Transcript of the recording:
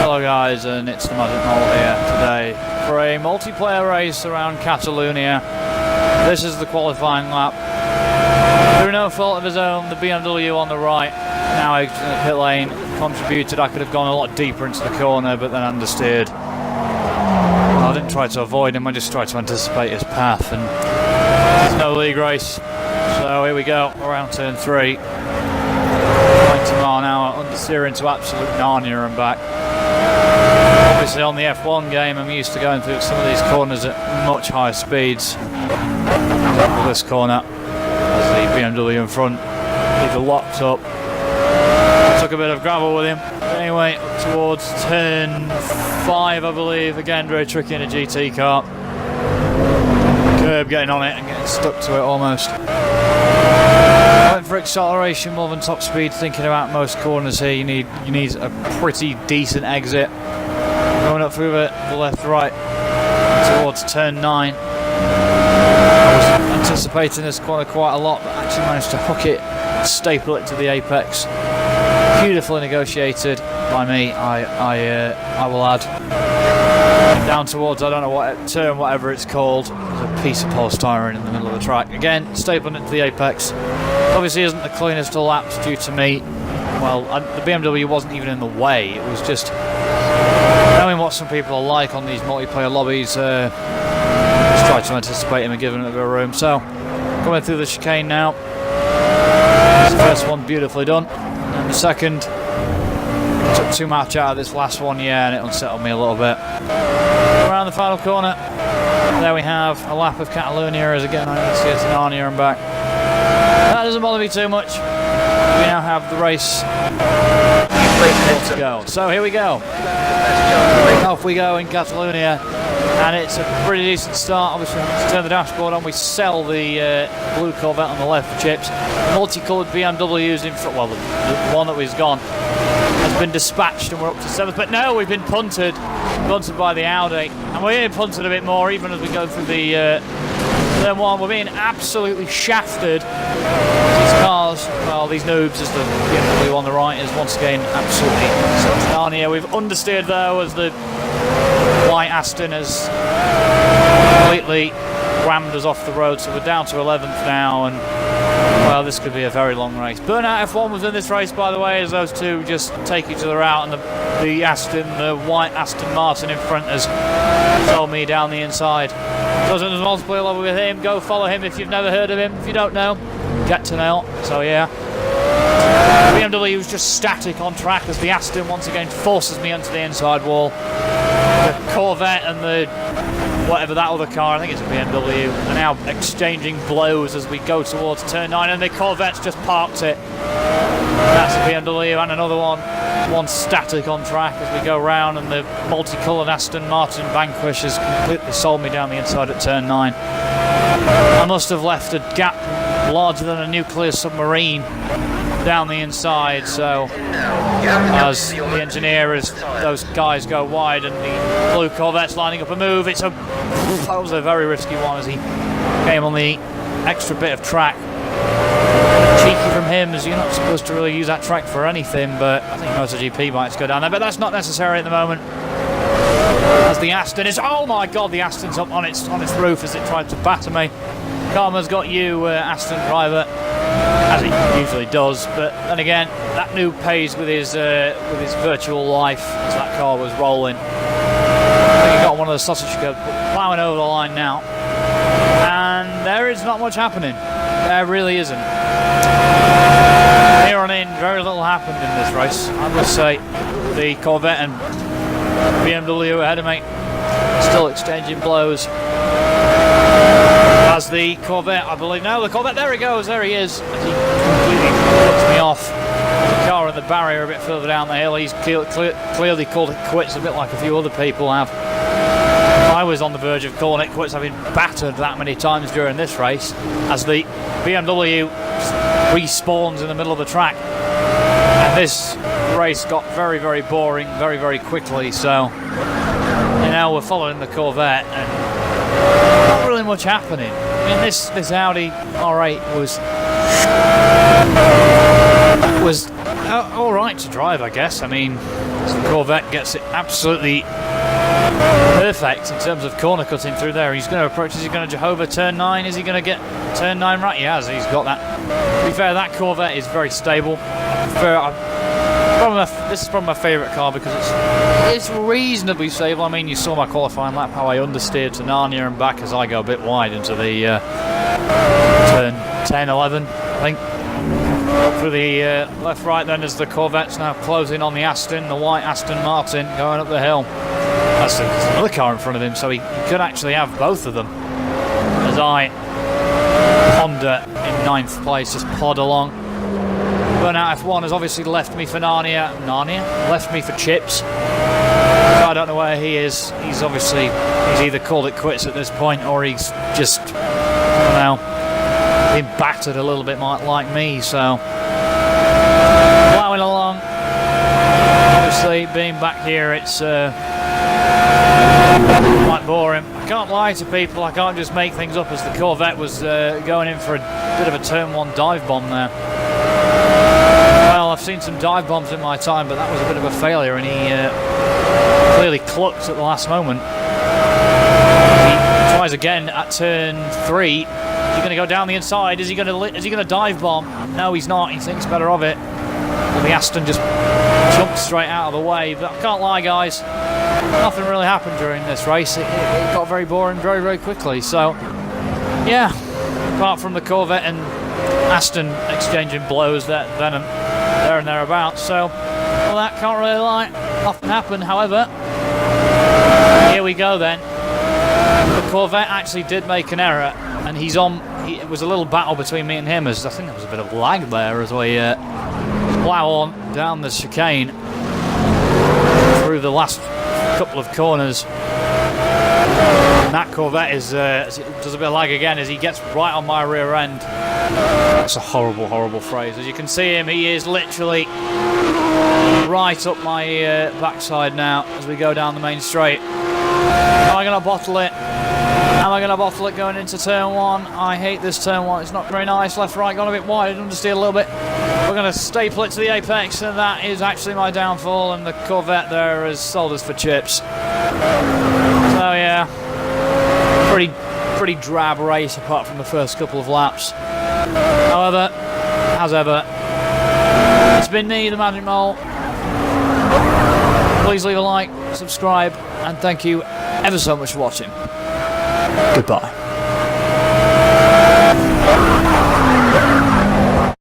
Hello guys, and it's the Magic Mole here today for a multiplayer race around Catalonia. This is the qualifying lap. Through no fault of his own, the BMW on the right, now exiting the pit lane, contributed. I could have gone a lot deeper into the corner, but then understeered. I didn't try to avoid him, I just tried to anticipate his path, and there's no league race. So here we go, around turn 3. 90 mile an hour, understeering to absolute Narnia and back. Obviously on the F1 game I'm used to going through some of these corners at much higher speeds. For this corner, as the BMW in front either locked up, took a bit of gravel with him. Anyway, up towards turn 5 I believe, again very tricky in a GT car. Curb getting on it and getting stuck to it almost. Went for acceleration more than top speed, thinking about most corners here you need a pretty decent exit. Going up through the left-right towards turn 9. I was anticipating this corner quite a lot, but actually managed to hook it, staple it to the apex. Beautifully negotiated by me, I will add. Down towards, I don't know what turn, whatever it's called. There's a piece of polystyrene in the middle of the track. Again, stapling it to the apex. Obviously isn't the cleanest of laps due to me. Well, the BMW wasn't even in the way. It was just knowing what some people are like on these multiplayer lobbies. Just tried to anticipate him and give him a bit of room. So, coming through the chicane now. This first one beautifully done. And then the second, took too much out of this last one, yeah, and it unsettled me a little bit. Around the final corner, there we have a lap of Catalonia as again I need to get to Narnia and back. That doesn't bother me too much. We now have the race to go. So here we go. Off we go in Catalonia, and it's a pretty decent start. Obviously, to turn the dashboard on, we sell the blue Corvette on the left for chips. Multicoloured BMWs in front. Well, the one that was gone has been dispatched, and we're up to 7th. But no, we've been punted by the Audi, and we're getting punted a bit more even as we go through the turn 1. We're being absolutely shafted. These cars, well, these noobs, as the BMW on the right is once again absolutely Narnia. We've understeered though as the white Aston has completely rammed us off the road, so we're down to 11th now, and well, this could be a very long race. Burnout F1 was in this race, by the way, as those two just take each other out, and the Aston, the white Aston Martin in front has sold me down the inside. So there's multiple over with him. Go follow him if you've never heard of him. If you don't know, get to know. So yeah, BMW was just static on track as the Aston once again forces me onto the inside wall. The Corvette and the whatever that other car, I think it's a BMW, are now exchanging blows as we go towards turn 9, and the Corvette's just parked it. That's a BMW and another one static on track as we go round, and the multicoloured Aston Martin Vanquish has completely sold me down the inside at turn 9. I must have left a gap larger than a nuclear submarine down the inside, so as the engineer, as those guys go wide and the blue Corvette's lining up a move, that was a very risky one as he came on the extra bit of track. Cheeky from him, as you're not supposed to really use that track for anything, but I think MotoGP might go down there, but that's not necessary at the moment. As the Aston is, oh my god, the Aston's up on its roof as it tried to batter me. Karma's got you, Aston driver, as it usually does, but then again, that noob pays with his virtual life as that car was rolling. I think he got one of the sausage curbs, ploughing over the line now, and there is not much happening. There really isn't. Here on in, very little happened in this race. I must say, the Corvette and BMW ahead of me, still exchanging blows. As the Corvette, I believe, no, the Corvette, there he goes, there he is. As he completely cuts me off. The car and the barrier a bit further down the hill. He's clearly called it quits, a bit like a few other people have. I was on the verge of calling it quits. I've been battered that many times during this race as the BMW respawns in the middle of the track. And this race got very, very boring very, very quickly. So, you know, we're following the Corvette and not really much happening. I mean, this Audi R8 was all right to drive, I guess. I mean, So the Corvette gets it absolutely perfect in terms of corner cutting through there. He's going to approach. Is he going to Jehovah turn 9? Is he going to get turn 9 right? He has. He's got that. To be fair, that Corvette is very stable. This is probably my favourite car because it's reasonably stable. I mean, you saw my qualifying lap how I understeered to Narnia and back as I go a bit wide into the turn 10, 11, I think. Through the left-right then as the Corvette's now closing on the Aston, the white Aston Martin going up the hill. There's another car in front of him, so he could actually have both of them. As I, Honda in 9th place, just pod along. Burnout F1 has obviously left me for Narnia. Left me for Chips. So I don't know where he is. He's either called it quits at this point or he's just, I don't know, been battered a little bit like me. So plowing along. Obviously, being back here, it's quite boring. I can't lie to people. I can't just make things up as the Corvette was going in for a bit of a turn 1 dive bomb there. Well, I've seen some dive bombs in my time, but that was a bit of a failure, and he clearly clucked at the last moment. He tries again at turn 3. Is he going to go down the inside? Is he going to dive bomb? No, he's not. He thinks better of it. Well, the Aston just jumped straight out of the way. But I can't lie, guys. Nothing really happened during this race. It got very boring very, very quickly. So, yeah, apart from the Corvette and Aston exchanging blows there and thereabouts. So, well, that can't really often happen. However, here we go then. The Corvette actually did make an error, and it was a little battle between me and him, as I think there was a bit of lag there as we plough on down the chicane through the last couple of corners. And that Corvette does a bit of lag again as he gets right on my rear end. That's a horrible, horrible phrase. As you can see him, he is literally right up my backside now as we go down the main straight. Am I going to bottle it? Am I going to bottle it going into turn 1? I hate this turn 1. It's not very nice. Left, right, gone a bit wide. Understeer a little bit. We're going to staple it to the apex, and that is actually my downfall. And the Corvette there has sold us for chips. So yeah, pretty drab race apart from the first couple of laps. However, as ever, it's been me, the Magic Mole. Please leave a like, subscribe, and thank you ever so much for watching. Goodbye.